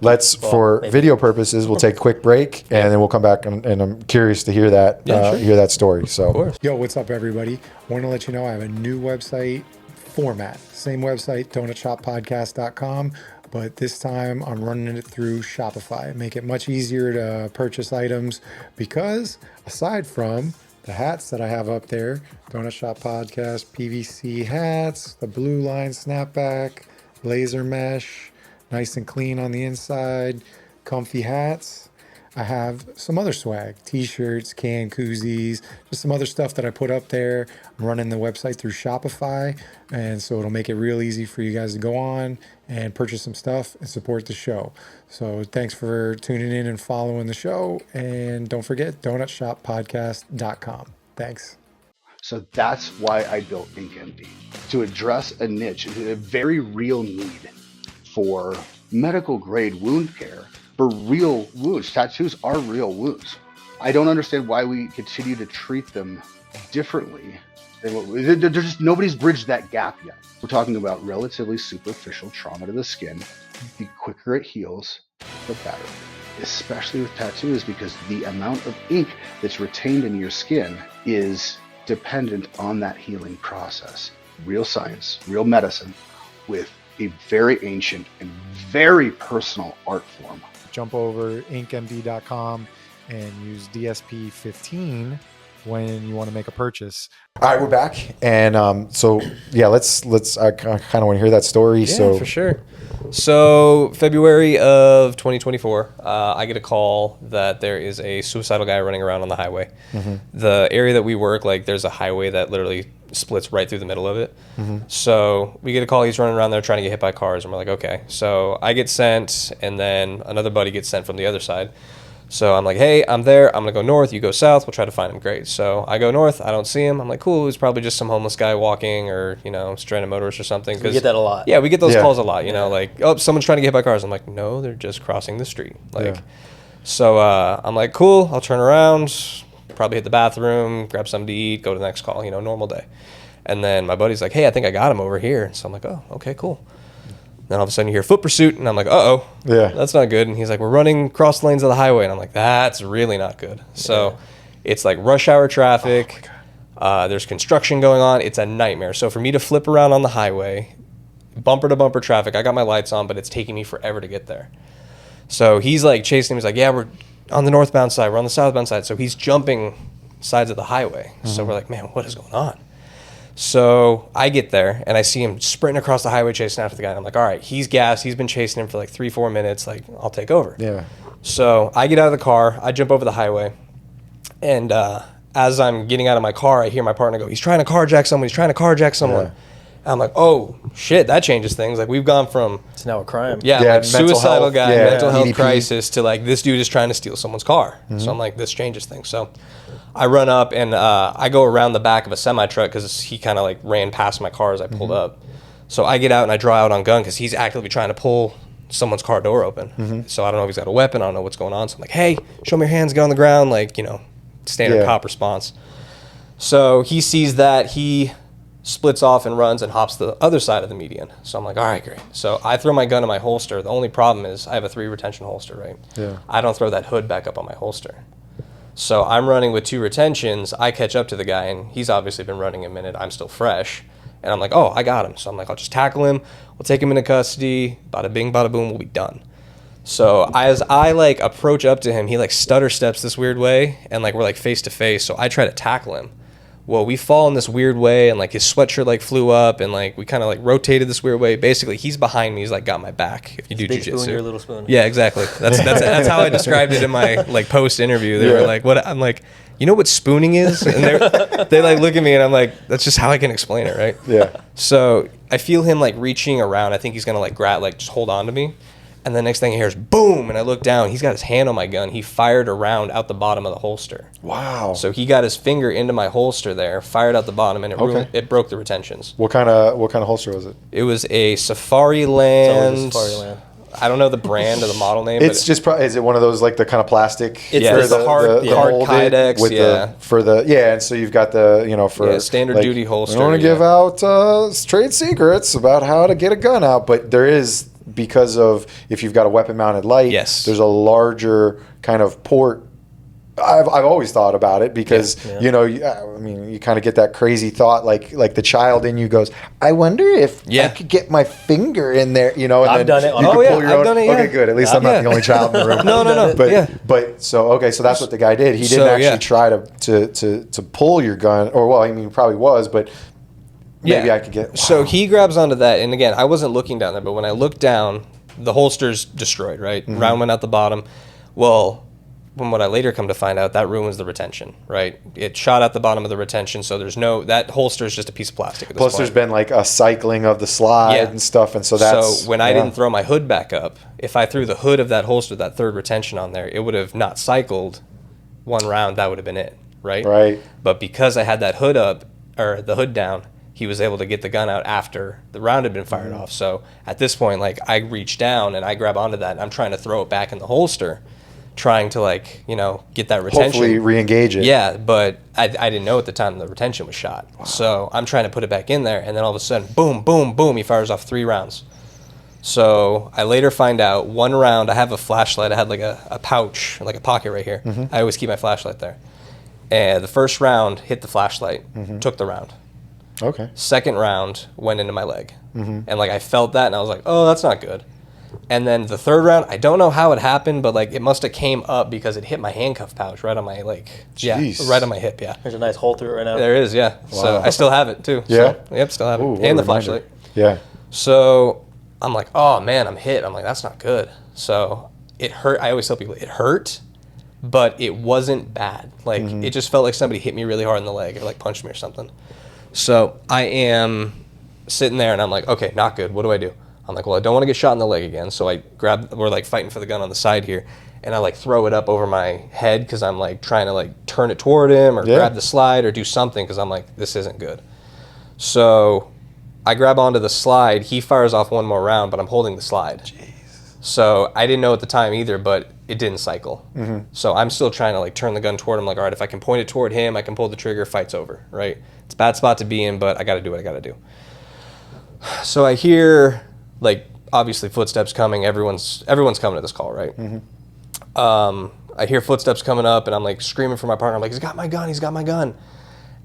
for video purposes, we'll take a quick break, and then we'll come back, and I'm curious to hear that hear that story. So yo, what's up, everybody? Want to let you know I have a new website format. Same website, donutshoppodcast.com, but this time I'm running it through Shopify. Make it much easier to purchase items, because aside from the hats that I have up there, Donut Shop Podcast PVC hats, the blue line snapback, laser mesh, nice and clean on the inside, comfy hats, I have some other swag, t-shirts, can koozies, just some other stuff that I put up there. I'm running the website through Shopify, and so it'll make it real easy for you guys to go on and purchase some stuff and support the show. So thanks for tuning in and following the show, and don't forget donutshoppodcast.com. Thanks. So that's why I built InkMD, to address a niche, a very real need for medical grade wound care. For real wounds. Tattoos are real wounds. I don't understand why we continue to treat them differently. There's just nobody's bridged that gap yet. We're talking about relatively superficial trauma to the skin. The quicker it heals, the better. Especially with tattoos, because the amount of ink that's retained in your skin is dependent on that healing process. Real science, real medicine, with a very ancient and very personal art form. Jump over inkmd.com and use DSP15 when you want to make a purchase. All right, we're back, and so yeah, let's. I kind of want to hear that story. Yeah, so for sure. So February of 2024, I get a call that there is a suicidal guy running around on the highway. Mm-hmm. The area that we work, like, there's a highway that literally splits right through the middle of it. Mm-hmm. So we get a call, he's running around there trying to get hit by cars, and we're like, okay. So I get sent, and then another buddy gets sent from the other side. So I'm like, hey, I'm there. I'm going to go north. You go south. We'll try to find him. Great. So I go north. I don't see him. I'm like, cool. It's probably just some homeless guy walking, or, stranded motorist or something. We get that a lot. Yeah, we get those calls a lot. Like, oh, someone's trying to get hit by cars. I'm like, no, they're just crossing the street. So I'm like, cool. I'll turn around, probably hit the bathroom, grab something to eat, go to the next call, normal day. And then my buddy's like, hey, I think I got him over here. So I'm like, oh, okay, cool. Then all of a sudden you hear foot pursuit, and I'm like, uh-oh, that's not good. And he's like, we're running cross lanes of the highway. And I'm like, that's really not good. So it's like rush hour traffic. There's construction going on. It's a nightmare. So for me to flip around on the highway, bumper to bumper traffic, I got my lights on, but it's taking me forever to get there. So he's like chasing him. He's like, yeah, we're on the northbound side. We're on the southbound side. So he's jumping sides of the highway. Mm-hmm. So we're like, man, what is going on? So I get there, and I see him sprinting across the highway chasing after the guy. And I'm like, all right, he's gassed. He's been chasing him for like 3-4 minutes. Like, I'll take over. Yeah. So I get out of the car. I jump over the highway. And as I'm getting out of my car, I hear my partner go, he's trying to carjack someone. He's trying to carjack someone. Yeah. And I'm like, oh, shit, that changes things. Like, we've gone from... It's now a crime. Yeah, like suicidal guy, mental health crisis, to like, this dude is trying to steal someone's car. Mm-hmm. So I'm like, this changes things. So I run up, and I go around the back of a semi-truck, because he kind of like ran past my car as I pulled up. So I get out, and I draw out on gun, because he's actively trying to pull someone's car door open. Mm-hmm. So I don't know if he's got a weapon. I don't know what's going on. So I'm like, hey, show me your hands, get on the ground. Like, standard cop response. So he sees that. He splits off and runs and hops the other side of the median. So I'm like, all right, great. So I throw my gun in my holster. The only problem is I have a 3 retention holster, right? Yeah. I don't throw that hood back up on my holster. So I'm running with 2 retentions. I catch up to the guy, and he's obviously been running a minute. I'm still fresh. And I'm like, oh, I got him. So I'm like, I'll just tackle him. We'll take him into custody. Bada bing, bada boom, we'll be done. So as I like approach up to him, he like stutter steps this weird way, and like we're like face to face. So I try to tackle him. Well, we fall in this weird way, and like his sweatshirt like flew up, and like we kind of like rotated this weird way. Basically, he's behind me. He's like got my back. If you do big jiu-jitsu, spoon, you're a little spoon. Yeah, exactly. That's how I described it in my like post interview. They were like, "What?" I'm like, you know what spooning is? And they like look at me and I'm like, that's just how I can explain it, right? Yeah. So I feel him like reaching around. I think he's gonna like grab, like just hold on to me. And the next thing I hear is boom, and I look down. He's got his hand on my gun. He fired a round out the bottom of the holster. Wow. So he got his finger into my holster there, fired out the bottom, and it broke the retentions. What kind of holster was it? It was a Safari Land. Safari Land. I don't know the brand or the model name. It's but just is it one of those like the kind of plastic? It's the hard molded Kydex, with and so you've got the for standard duty holster. I don't want to give out trade secrets about how to get a gun out, but there is, because of if you've got a weapon mounted light, yes, there's a larger kind of port. I've always thought about it because you kind of get that crazy thought like the child in you goes, I wonder if I could get my finger in there, and I've done it. You can pull your own. Done it, okay, good. At least I'm not the only child in the room. No. But so that's what the guy did. He didn't actually try to pull your gun, or he probably was, but maybe I could get. Wow. So he grabs onto that, and again, I wasn't looking down there, but when I looked down, the holster's destroyed. Right, round went out the bottom. Well, from what I later come to find out, that ruins the retention, right? It shot out the bottom of the retention, so that holster is just a piece of plastic at this point. There's been like a cycling of the slide and stuff, and so that's... So when I didn't throw my hood back up, if I threw the hood of that holster, that third retention on there, it would have not cycled one round, that would have been it, right? Right. But because I had that hood up, or the hood down, he was able to get the gun out after the round had been fired off. So at this point, like, I reach down and I grab onto that, and I'm trying to throw it back in the holster, trying to get that retention. Hopefully re-engage it. Yeah, but I didn't know at the time the retention was shot. Wow. So I'm trying to put it back in there, and then all of a sudden, boom, boom, boom, he fires off 3 rounds. So I later find out one round, I have a flashlight. I had like a pouch, like a pocket right here. I always keep my flashlight there. And the first round hit the flashlight, took the round. Okay. Second round went into my leg. And I felt that, and I was like, oh, that's not good. And then the third round, I don't know how it happened, but it must have came up because it hit my handcuff pouch right on my right on my hip. Yeah, there's a nice hole through it right now. There is, yeah. Wow. So I still have it too. Yeah. So, yep, still have it. Ooh, and the flashlight. Yeah. So I'm like, oh man, I'm hit. I'm like, that's not good. So it hurt. I always tell people it hurt, but it wasn't bad. It just felt like somebody hit me really hard in the leg or punched me or something. So I am sitting there and I'm like, okay, not good. What do I do? I'm like, well, I don't want to get shot in the leg again. So we're fighting for the gun on the side here. And I throw it up over my head because I'm trying to turn it toward him or grab the slide or do something because I'm like, this isn't good. So I grab onto the slide. He fires off one more round, but I'm holding the slide. Jeez. So I didn't know at the time either, but it didn't cycle. So I'm still trying to turn the gun toward him. All right, if I can point it toward him, I can pull the trigger, fight's over, right? It's a bad spot to be in, but I got to do what I got to do. So I hear... obviously footsteps coming. Everyone's coming to this call, right? I hear footsteps coming up, and I'm screaming for my partner. I'm like, he's got my gun.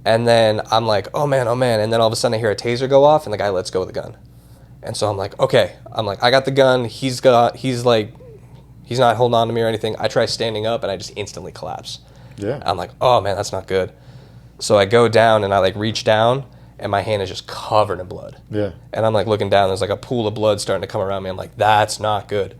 And then I'm like, oh man. And then all of a sudden I hear a taser go off, and the guy lets go of the gun. And so I'm like, okay. I'm like, I got the gun. He's not holding on to me or anything. I try standing up, and I just instantly collapse. Yeah. I'm like, oh man, that's not good. So I go down, and I reach down, and my hand is just covered in blood. Yeah. And I'm looking down, there's a pool of blood starting to come around me. I'm like, that's not good.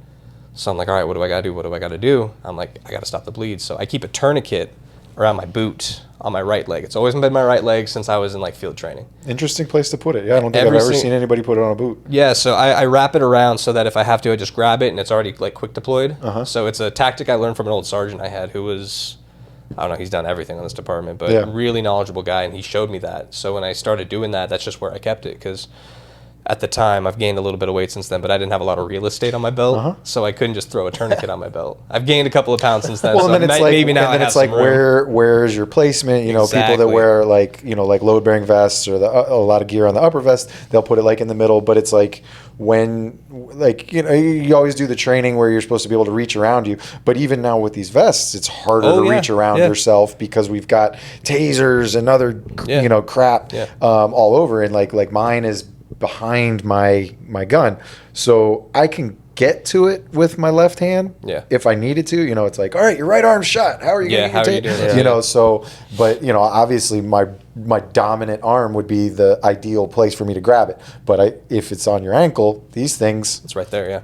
So I'm like, all right, what do I gotta do? I'm like, I gotta stop the bleed. So I keep a tourniquet around my boot on my right leg. It's always been my right leg since I was in field training. Interesting place to put it. Yeah, I don't think I've ever seen anybody put it on a boot. Yeah, so I wrap it around so that if I have to, I just grab it and it's already quick deployed. So it's a tactic I learned from an old sergeant I had who was, I don't know, he's done everything in this department, but really knowledgeable guy, and he showed me that. So when I started doing that, that's just where I kept it, because at the time, I've gained a little bit of weight since then, but I didn't have a lot of real estate on my belt, so I couldn't just throw a tournicut on my belt. I've gained a couple of pounds since then, well, so and then maybe now I have some room. Where's your placement? You know, Exactly. people that wear load-bearing vests or a lot of gear on the upper vest, they'll put it in the middle, but it's when you always do the training where you're supposed to be able to reach around you, but even now with these vests, it's harder to reach around yourself because we've got tasers and other crap all over, and mine is behind my gun, so I can get to it with my left hand if I needed to. It's all right, your right arm's shot, how are you going to get it? So, but obviously my dominant arm would be the ideal place for me to grab it, but if it's on your ankle, these things, it's right there.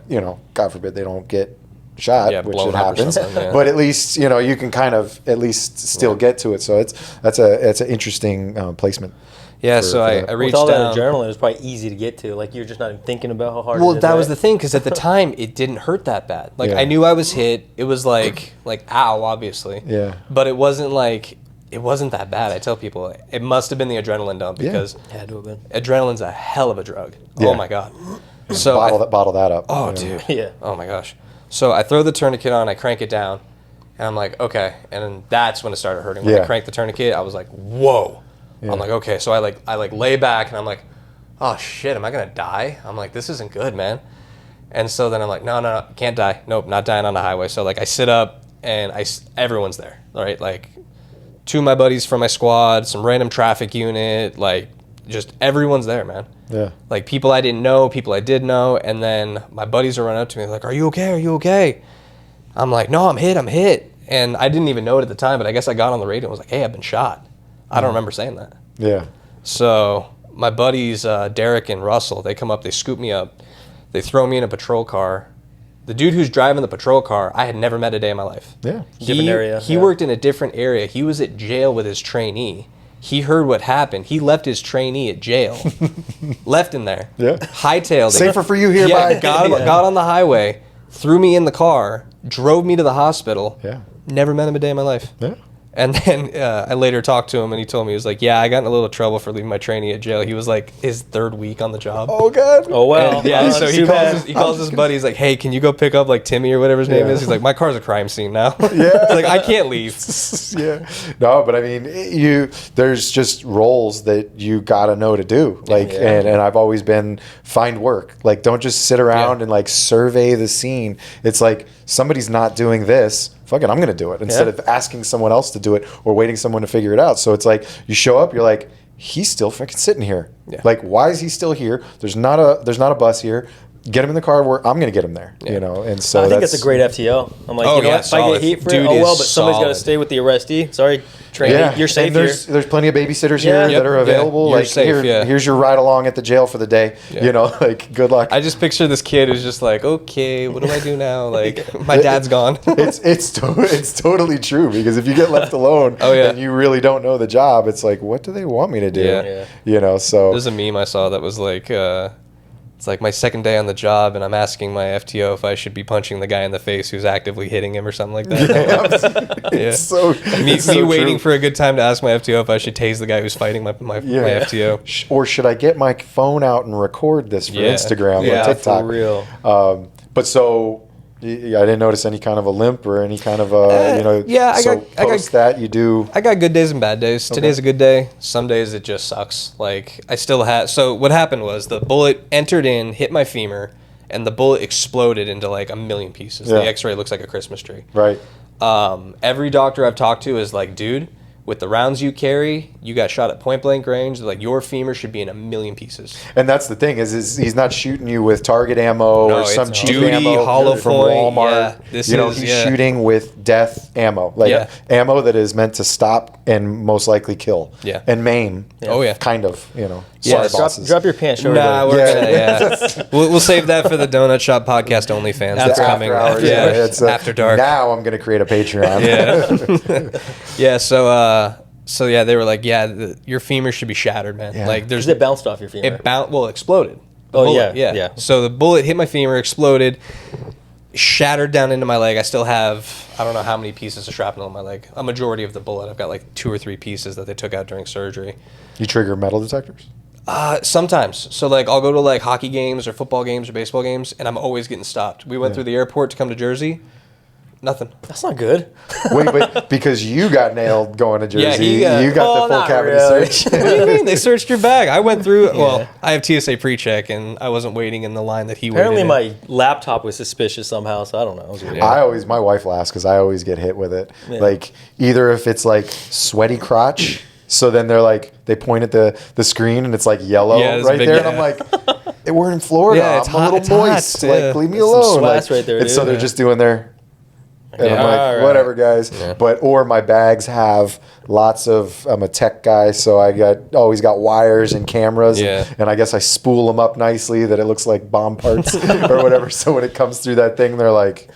God forbid they don't get shot, Yeah, which blown it up or happens. something, yeah. But at least you can kind of at least still get to it. So it's an interesting placement. Yeah, for so I that. reached With all down. that adrenaline, it was probably easy to get to. Like, you're just not even thinking about how hard Well, it is. that was right? the thing, because at the time it didn't hurt that bad. Like Yeah. I knew I was hit. It was like ow, obviously. Yeah. But it wasn't that bad. I tell people it must have been the adrenaline dump because Had to have been. adrenaline's a hell of a drug. Yeah. Oh my god. So Bottle that up. oh you know. dude. Yeah. Oh my gosh. So I throw the tourniquet on. I crank it down, and I'm like, okay. And then that's when it started hurting. When I Yeah. cranked the tourniquet, I was like, whoa. Yeah. I'm like, okay. So I lay back, and I'm like, oh shit, am I gonna die? I'm like, this isn't good, man. And so then I'm like, no, can't die. Nope, not dying on the highway. So like I sit up, and everyone's there, right? Like 2 of my buddies from my squad, some random traffic unit, like just everyone's there, man. Yeah. Like people I didn't know, people I did know, and then my buddies are running up to me like, "Are you okay? Are you okay?" I'm like, "No, I'm hit." And I didn't even know it at the time, but I guess I got on the radio and was like, "Hey, I've been shot." I don't remember saying that. Yeah. So my buddies, Derek and Russell, they come up, they scoop me up, they throw me in a patrol car. The dude who's driving the patrol car, I had never met a day in my life. Yeah. Different area, He yeah. worked in a different area. He was at jail with his trainee. He heard what happened. He left his trainee at jail. Left him there. Yeah. Hightailed it. Safer for you here, Yeah, bye. got on the highway, threw me in the car, drove me to the hospital. Yeah. Never met him a day in my life. Yeah. And then I later talked to him, and he told me, he was like, yeah, I got in a little trouble for leaving my trainee at jail. He was like his 3rd week on the job. Oh God. Oh, well. And, yeah, so Too he calls his buddy. He's like, hey, can you go pick up like Timmy or whatever his name Yeah. is? He's like, my car's a crime scene now. Yeah. It's like, I can't leave. Yeah. No, but I mean, there's just roles that you got to know to do. Like, Yeah. and I've always been find work. Like, don't just sit around Yeah. and like survey the scene. It's like somebody's not doing this. Fuck it, I'm going to do it instead Yeah. of asking someone else to do it or waiting someone to figure it out. So it's like you show up, you're like, he's still fucking sitting here. Yeah. Like, why is he still here? There's not a bus here. Get him in the car where I'm going to get him there. Yeah. You know, and so I think that's a great FTO. I'm like, Oh, you know yeah, what? If I solid. get heat for Dude it, oh well, is but somebody's got to solid. stay with the arrestee. Sorry, trainee, you're safe and here. there's plenty of babysitters Yeah. here that are Yep. Yeah. available. You're Like safe, yeah. here's your ride along at the jail for the day. Yeah. You know, like good luck. I just picture this kid who's just like, okay, what do I do now? Like, my dad's gone. it's totally true because if you get left alone Oh, yeah. and you really don't know the job, it's like, what do they want me to do? Yeah. Yeah. You know, so There's a meme I saw that was like, it's like my 2nd day on the job, and I'm asking my FTO if I should be punching the guy in the face who's actively hitting him or something like that. Yeah. it's so Me it's so waiting true. for a good time to ask my FTO if I should tase the guy who's fighting my FTO. Or should I get my phone out and record this for Yeah. Instagram Yeah, or for TikTok? For real. But so I didn't notice any kind of a limp or any kind of yeah, I so got- post that you do. I got good days and bad days. Today's a good day. Some days it just sucks. Like I still had. So what happened was the bullet entered in, hit my femur, and the bullet exploded into like a million pieces. Yeah. The X-ray looks like a Christmas tree. Right. Every doctor I've talked to is like, dude, with the rounds you carry, you got shot at point blank range. Like your femur should be in a million pieces. And that's the thing is he's not shooting you with target ammo No, or some it's cheap duty, ammo hollow from point, Walmart. yeah. This is- he's yeah. shooting with death ammo, like Yeah. ammo that is meant to stop and most likely kill, Yeah. and maim. Oh, yeah. kind of. You know, Yeah, sorry, drop- bosses. Drop your pants short. Nah, we're Yeah. gonna, we'll save that for the Donut Shop podcast only fans. That's After coming. hours, yeah, it's, after dark. Now I'm gonna create a Patreon. Yeah. Yeah. So yeah, they were like, yeah, your femur should be shattered, man. Yeah. Like there's Because it bounced off your femur. exploded. The Oh, bullet, yeah. So the bullet hit my femur, exploded, shattered down into my leg. I still have, I don't know how many pieces of shrapnel in my leg. A majority of the bullet. I've got like 2 or 3 pieces that they took out during surgery. You trigger metal detectors. Sometimes. So like I'll go to like hockey games or football games or baseball games, and I'm always getting stopped. We went through the airport to come to Jersey. Nothing. That's not good. Wait, but because you got nailed going to Jersey, Yeah, he got- you got Oh, the full not cavity really. search. What do you mean? They searched your bag. I went through. Well, I have TSA pre-check, and I wasn't waiting in the line that he Apparently, waited in. my laptop was suspicious somehow, so I don't know. It was weird. My wife laughs because I always get hit with it. Yeah. Like either if it's like sweaty crotch, so then they point at the screen and it's like yellow Yeah, there's a right big- there, yeah. and I'm like, "Hey, we're in Florida. Yeah, it's I'm hot- a it's little hot, moist. yeah. Like leave me That's some alone." swass Like, right there, and so dude. they're Yeah. just doing their. And I'm like, Alright. whatever, guys. Yeah. But or my bags have lots of. I'm a tech guy, so I always got wires and cameras. Yeah. And I guess I spool them up nicely that it looks like bomb parts or whatever. So when it comes through that thing, they're like,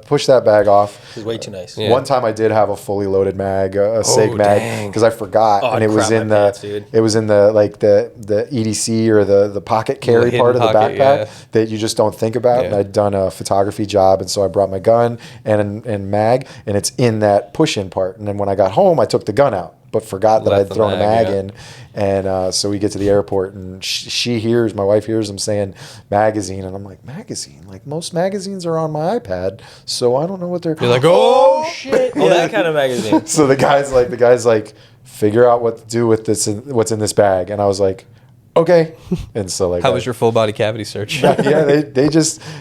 push that bag off. It's way too nice. Yeah. One time I did have a fully loaded mag, a SIG mag, dang. because I forgot, Oh, and I it was crap in my the pants, dude. it was in the like the EDC or the pocket carry hidden part of the pocket, backpack yeah. that you just don't think about. Yeah. And I'd done a photography job, and so I brought my gun and mag, and it's in that push in part. And then when I got home, I took the gun out, but forgot that Left I'd the thrown a mag, mag yeah. in. And so we get to the airport, and she hears, my wife hears them saying magazine, and I'm like, magazine? Like most magazines are on my iPad, so I don't know what they're. You're like, oh, Shit. Oh, that kind of magazine. So the guy's like, figure out what to do with this, what's in this bag, and I was like, okay. And so like, how was your full body cavity search? yeah,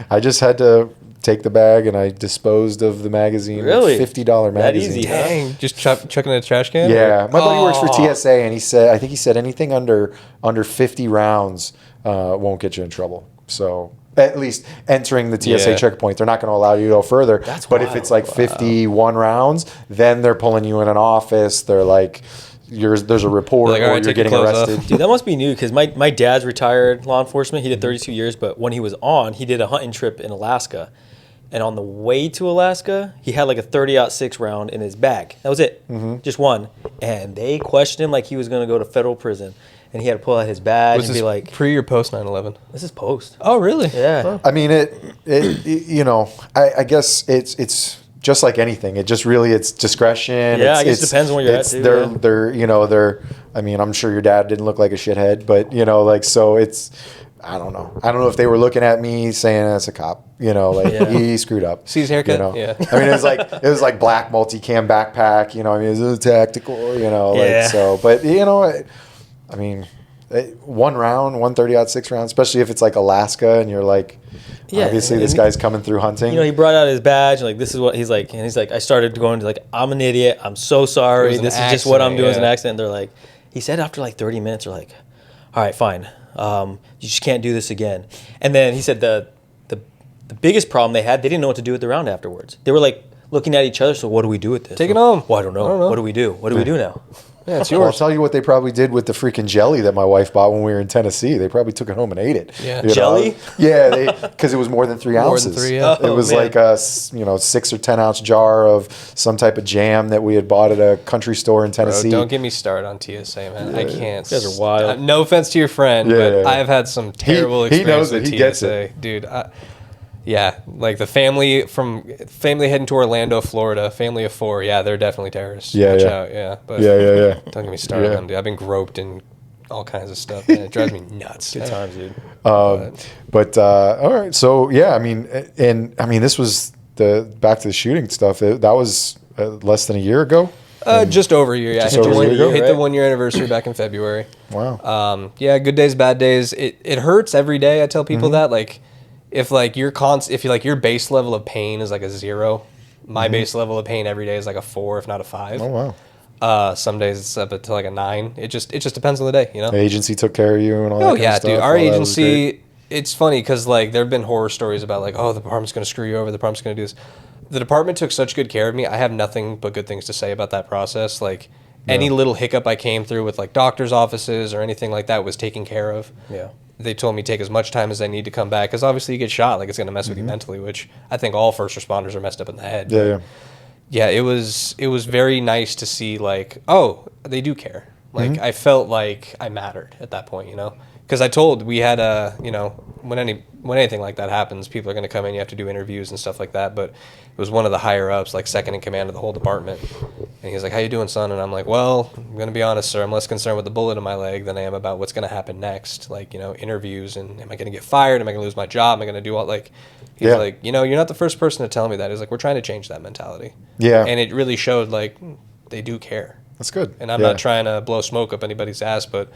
I just had to take the bag, and I disposed of the magazine. Really? $50 That magazine. easy, huh? Dang, just chucking in a trash can? Yeah, Or- my buddy works for Oh. TSA, and I think he said anything under 50 rounds won't get you in trouble. So at least entering the TSA Yeah. checkpoint, they're not going to allow you to go further. But if it's like 51 rounds, then they're pulling you in an office. They're like, there's a report, They're like, all or right, you're take your getting clothes off. arrested. Dude, that must be new because my dad's retired law enforcement. He did 32 years, but when he was on, he did a hunting trip in Alaska. And on the way to Alaska, he had like a 30-06 round in his bag. That was it. Just one. And they questioned him like he was going to go to federal prison. And he had to pull out his badge Was and this be like, pre or post 9/11? this is post. Oh, really? Yeah. I mean, I guess it's just like anything. It just really, it's discretion. Yeah, it's, I guess it depends on where you're at, it's- too, They're I mean, I'm sure your dad didn't look like a shithead, but so it's, I don't know. I don't know if they were looking at me saying that's a cop, Yeah. he screwed up. See his haircut? Yeah. I mean, it was like black multicam backpack, I mean, it was tactical, Yeah. but I mean, one round, 130-06 round, especially if it's like Alaska and you're like, Yeah, obviously this and guy's coming through hunting. He brought out his badge and like, this is what he's like. And he's like, I started going to like, I'm an idiot. I'm so It sorry. was an This is just what I'm accident, doing. It's an yeah. accident. They're like, he said after like 30 minutes, they're like, all right, fine. You just can't do this again. And then he said the biggest problem they had, they didn't know what to do with the round afterwards. They were like looking at each other. So what do we do with this? Take it home. Well, I don't know. What do we do? What do we do now? Yeah, it's Well, I'll yours. tell you what they probably did with the freaking jelly that my wife bought when we were in Tennessee. They probably took it home and ate it. Yeah. Jelly? Yeah, because it was more than 3 More ounces. than 3, yeah. It was man. like a 6 or 10 ounce jar of some type of jam that we had bought at a country store in Bro, Tennessee. don't get me started on TSA, man. I can't. You guys are wild. No offense to your friend, Yeah, but yeah, yeah. I've had some terrible he knows experiences with it. He TSA. gets it. Dude, yeah, like the family heading to Orlando, Florida, family of 4. Yeah, they're definitely terrorists. Yeah, Watch yeah. out, yeah. But Yeah. don't get me started Yeah. on, dude. I've been groped in all kinds of stuff, man. It drives me nuts. Good times, dude. But all right, so yeah, I mean, this was back to the shooting stuff. That was less than a year ago. Just over a year, yeah. Just Hit, the over a one, year ago, hit right? the 1 year anniversary back in February. Wow. Yeah, good days, bad days. It hurts every day. I tell Mm-hmm. people that, like, if like your base level of pain is like a 0, my base level of pain every day is like a 4, if not a 5. Mm-hmm. Oh wow. Some days it's up to like a 9. It just depends on the day, The agency took care of you and all that Oh kind yeah, of stuff. dude. Our All that was great. agency. It's funny because like there have been horror stories about like, oh, the department's going to screw you over. The department's going to do this. The department took such good care of me. I have nothing but good things to say about that process. Like any little hiccup I came through with like doctors' offices or anything like that was taken care of. Yeah. They told me take as much time as I need to come back because obviously you get shot, like it's going to mess with you mentally, which I think all first responders are messed up in the head. Mm-hmm. Yeah, yeah. Yeah, it was very nice to see like, oh, they do care. Like Mm-hmm. I felt like I mattered at that point, because I told we had when anything like that happens, people are going to come in, you have to do interviews and stuff like that. But it was one of the higher ups, like second in command of the whole department, and he's like, "How you doing, son?" And I'm like, "Well, I'm going to be honest, sir. I'm less concerned with the bullet in my leg than I am about what's going to happen next. Like interviews and am I going to get fired? Am I going to lose my job? Am I going to do all like?" He's Yeah. like, "You're not the first person to tell me that." He's like, "We're trying to change that mentality." Yeah. And it really showed like they do care. That's good. And I'm Yeah. not trying to blow smoke up anybody's ass, but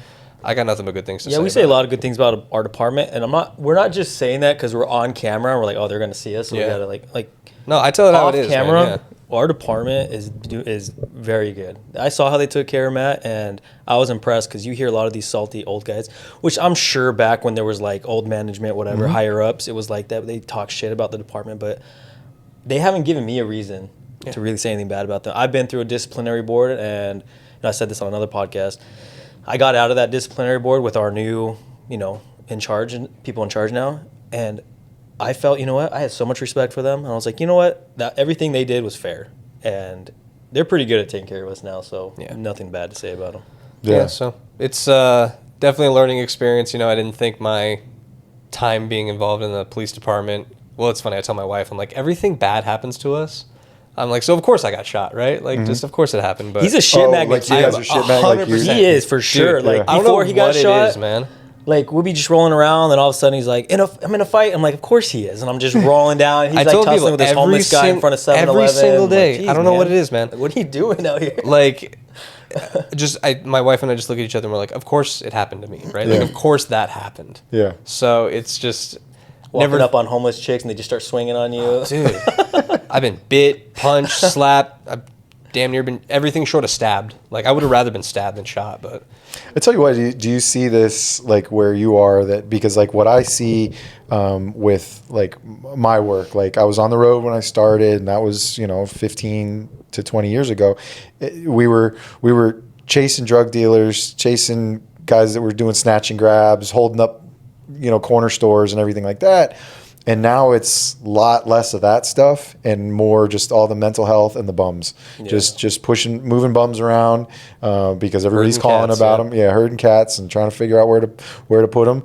I got nothing but good things to say. Yeah, we say a about lot of good things about our department, and we're not just saying that because we're on camera and we're like, oh, they're gonna see us, so we Yeah. gotta like it. No, I tell it how off it is, camera. man, Our department is very good. I saw how they took care of Matt, and I was impressed because you hear a lot of these salty old guys, which I'm sure back when there was like old management, whatever, higher ups, it was like that. They talk shit about the department, but they haven't given me a reason to really say anything bad about them. I've been through a disciplinary board, and I said this on another podcast. I got out of that disciplinary board with our new, in charge and people in charge now, and I felt, you know what, I had so much respect for them, and I was like, you know what, that everything they did was fair, and they're pretty good at taking care of us now. So nothing bad to say about them. Yeah. So it's definitely a learning experience. You know, I didn't think my time being involved in the police department. Well, it's funny. I tell my wife, I'm like, everything bad happens to us. I'm like, so of course I got shot, right? Like, just of course it happened. But He's a shit magnet. Like you guys are shit mag like you. He is for sure. Dude, like I don't before know he got what shot, it is, man. like we'll be just rolling around, and all of a sudden he's like, I'm in a fight. I'm like, of course he is, and I'm just rolling down. And he's like tussling with this homeless guy in front of 7-Eleven. Every single day. Like, I don't know what it is, man. What are you doing out here? Like, my wife and I just look at each other and we're like, of course it happened to me, right? Like, of course that happened. Yeah. So it's just Walking up on homeless chicks and they just start swinging on you. Dude, I've been bit, punched, slapped. I've damn near been everything short of stabbed. Like, I would have rather been stabbed than shot, but I tell you what, do you see this like where you are, that because like what I see with like my work, like I was on the road when I started, and that was 15 to 20 years ago. We were chasing drug dealers, chasing guys that were doing snatch and grabs, holding up corner stores and everything like that. And now it's a lot less of that stuff and more just all the mental health and the bums. Just moving bums around because everybody's calling cats, about them. Yeah, herding cats and trying to figure out where to put them,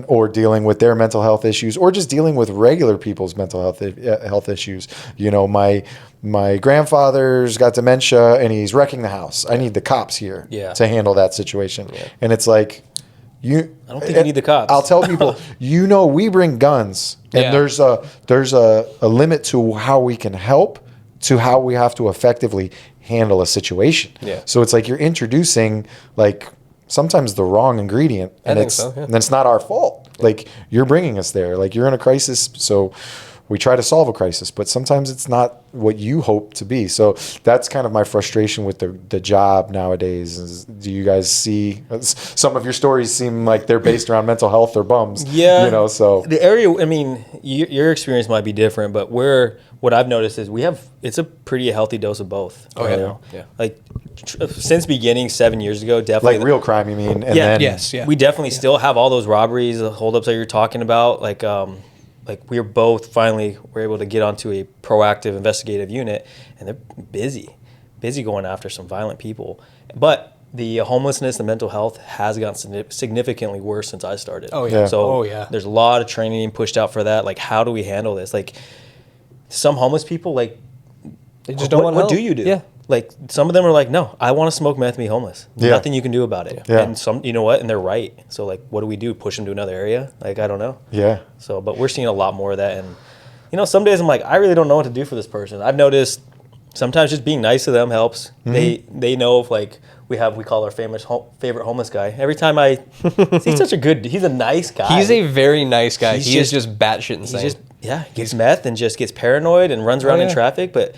or dealing with their mental health issues, or just dealing with regular people's mental health issues. My grandfather's got dementia and he's wrecking the house. I need the cops here to handle that situation. Yeah. And it's like, I don't think you need the cops. I'll tell people, we bring guns, and there's a limit to how we can help, to how we have to effectively handle a situation. Yeah. So it's like you're introducing like sometimes the wrong ingredient, and and it's not our fault. Yeah. Like, you're bringing us there. Like, you're in a crisis, so we try to solve a crisis, but sometimes it's not what you hope to be. So that's kind of my frustration with the job nowadays. Do you guys see some of your stories seem like they're based around mental health or bums? Yeah. So the area, I mean, your experience might be different, but what I've noticed is it's a pretty healthy dose of both. Oh, yeah. Yeah. Like, since beginning 7 years ago, definitely. Like real crime, you mean? And then we definitely still have all those robberies, the holdups that you're talking about. Like we're both finally were able to get onto a proactive investigative unit, and they're busy going after some violent people. But the homelessness and mental health has gotten significantly worse since I started. Oh yeah. So there's a lot of training being pushed out for that. Like, how do we handle this? Like, some homeless people, like, they just don't want what help. do you do? Yeah. Like, some of them are like, no, I want to smoke meth and be homeless. Nothing you can do about it. Yeah. And some, you know what? And they're right. So, like, what do we do? Push them to another area? Like, I don't know. Yeah. So, but we're seeing a lot more of that. And, some days I'm like, I really don't know what to do for this person. I've noticed sometimes just being nice to them helps. Mm-hmm. They know if, like, we call our favorite homeless guy. Every time he's a nice guy. He's a very nice guy. He is just batshit insane. Gets meth and just gets paranoid and runs around in traffic. But,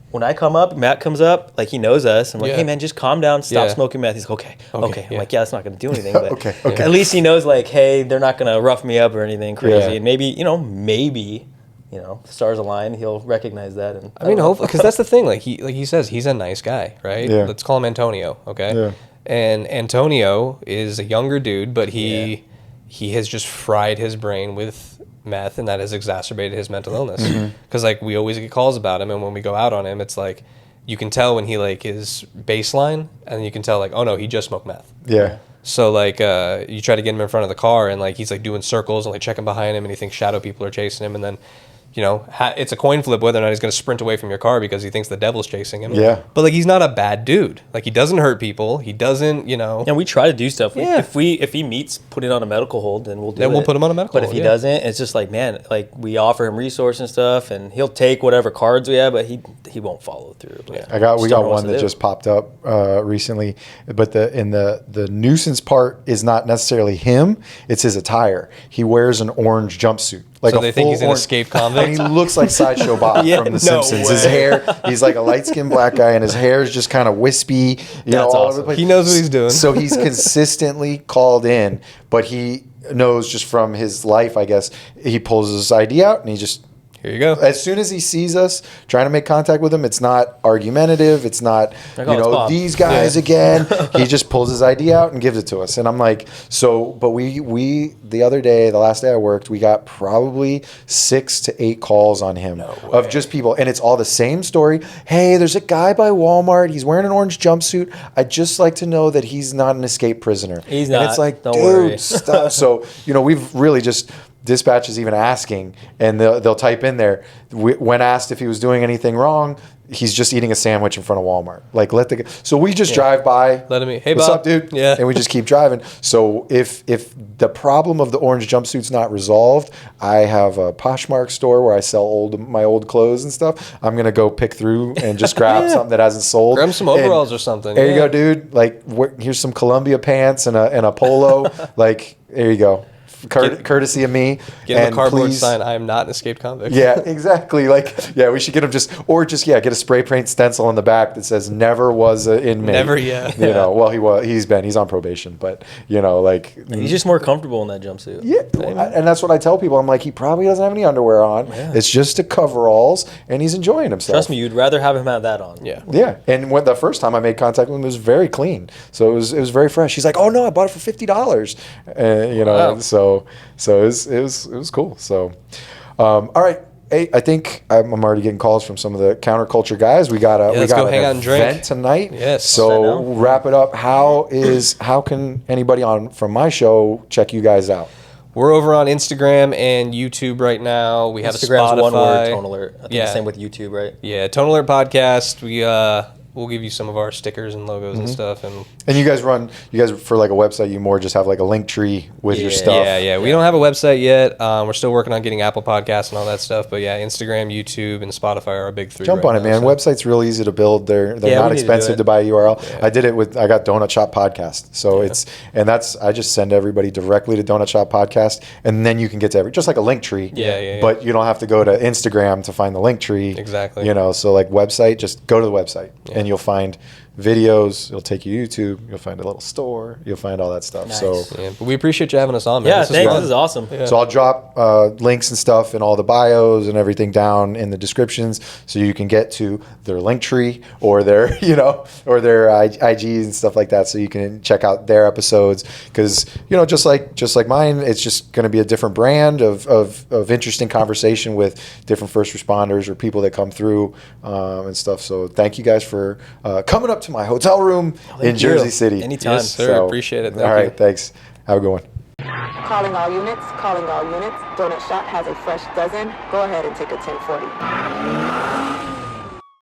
when I come up, Matt comes up, like, he knows us. I'm like, hey, man, just calm down, stop smoking meth. He's like, okay. I'm like, that's not going to do anything. But at least he knows, like, hey, they're not going to rough me up or anything crazy. Yeah. And maybe, stars align, he'll recognize that. And I mean, hopefully, because that's the thing. Like he says, he's a nice guy, right? Yeah. Let's call him Antonio, okay? Yeah. And Antonio is a younger dude, but he has just fried his brain with meth, and that has exacerbated his mental illness. Because like, we always get calls about him, and when we go out on him, it's like you can tell when he like is baseline, and you can tell like, oh no, he just smoked meth. Yeah. So like you try to get him in front of the car, and like he's like doing circles and like checking behind him, and he thinks shadow people are chasing him, and then it's a coin flip whether or not he's going to sprint away from your car because he thinks the devil's chasing him. Yeah. But like, he's not a bad dude. Like, he doesn't hurt people. He doesn't, And we try to do stuff. If he meets, put it on a medical hold, then we'll do it. Then we'll put him on a medical hold. But if he doesn't, it's just like, man, like, we offer him resource and stuff, and he'll take whatever cards we have, but he won't follow through. Yeah. We got one that just popped up recently, but the nuisance part is not necessarily him. It's his attire. He wears an orange jumpsuit. Like, so they think he's an escaped convict? And he looks like Sideshow Bob from The Simpsons. Way. His hair, he's like a light-skinned black guy, and his hair is just kind of wispy. That's all awesome. over the place. He knows what he's doing. So he's consistently called in, but he knows just from his life, I guess, he pulls his ID out, and he just Here you go. As soon as he sees us trying to make contact with him, it's not argumentative. It's not, Like, oh, it's Bob. these guys again. He just pulls his ID out and gives it to us. And I'm like, but we the other day, the last day I worked, we got probably 6 to 8 calls on him of just people. And it's all the same story. Hey, there's a guy by Walmart. He's wearing an orange jumpsuit. I'd just like to know that he's not an escaped prisoner. He's And not. it's like, Don't dude, worry. stop. So, we've really just... Dispatch is even asking, and they'll type in there, when asked if he was doing anything wrong, he's just eating a sandwich in front of Walmart. Like, so we just drive by. Let him eat. Hey, what's Bob. up, dude? Yeah. And we just keep driving. So if the problem of the orange jumpsuit's not resolved, I have a Poshmark store where I sell my old clothes and stuff. I'm going to go pick through and just grab something that hasn't sold. Grab some overalls or something. There you go, dude. Like, here's some Columbia pants and a polo. Like, there you go. Courtesy of me. Get him And a cardboard please- sign. I am not an escaped convict. Yeah, exactly. Like, yeah, we should get him get a spray paint stencil on the back that says "Never was an inmate." Never, yeah. Well, he's on probation, but He's just more comfortable in that jumpsuit. yeah, and that's what I tell people. I'm like, he probably doesn't have any underwear on. Yeah. It's just a coveralls, and he's enjoying himself. Trust me, you'd rather have him have that on. Yeah. Yeah, and when the first time I made contact with him, it was very clean, so it was very fresh. He's like, "Oh no, I bought it for $50," Wow. so it was cool. So, all right. Hey, I think I'm already getting calls from some of the counterculture guys. We got let's go hang out an and drink. event tonight. Yes. So wrap it up. How can anybody from my show check you guys out? We're over on Instagram and YouTube right now. We have Instagram's a Spotify. one word, Tone Alert. I think Yeah. the same with YouTube, right? Yeah, Tone Alert Podcast. We'll give you some of our stickers and logos and stuff. And you guys for like a website, you more just have like a link tree with your stuff. Yeah. We don't have a website yet. We're still working on getting Apple Podcasts and all that stuff. But yeah, Instagram, YouTube, and Spotify are our big 3. Jump on it, man. Website's real easy to build. They're Yeah, not we need to do expensive it. to buy a URL. Yeah. I got Donut Shop Podcast. So I just send everybody directly to Donut Shop Podcast, and then you can get to just like a link tree. Yeah. But you don't have to go to Instagram to find the link tree. Exactly. So like website, just go to the website and you'll find videos. It'll take you to YouTube. You'll find a little store. You'll find all that stuff. Nice. So Yeah, but we appreciate you having us on, man. Yeah, This is thanks. fun. This is awesome. Yeah. So I'll drop links and stuff in all the bios and everything down in the descriptions, so you can get to their link tree or their or their IGs and stuff like that, so you can check out their episodes. Because just like mine, it's just going to be a different brand of interesting conversation with different first responders or people that come through and stuff. So thank you guys for coming up to my hotel room in you. Jersey City. Anytime. Yes, sir. Appreciate it. Thank all right, you. thanks. Have a good one. Calling all units. Donut Shop has a fresh dozen. Go ahead and take a 1040.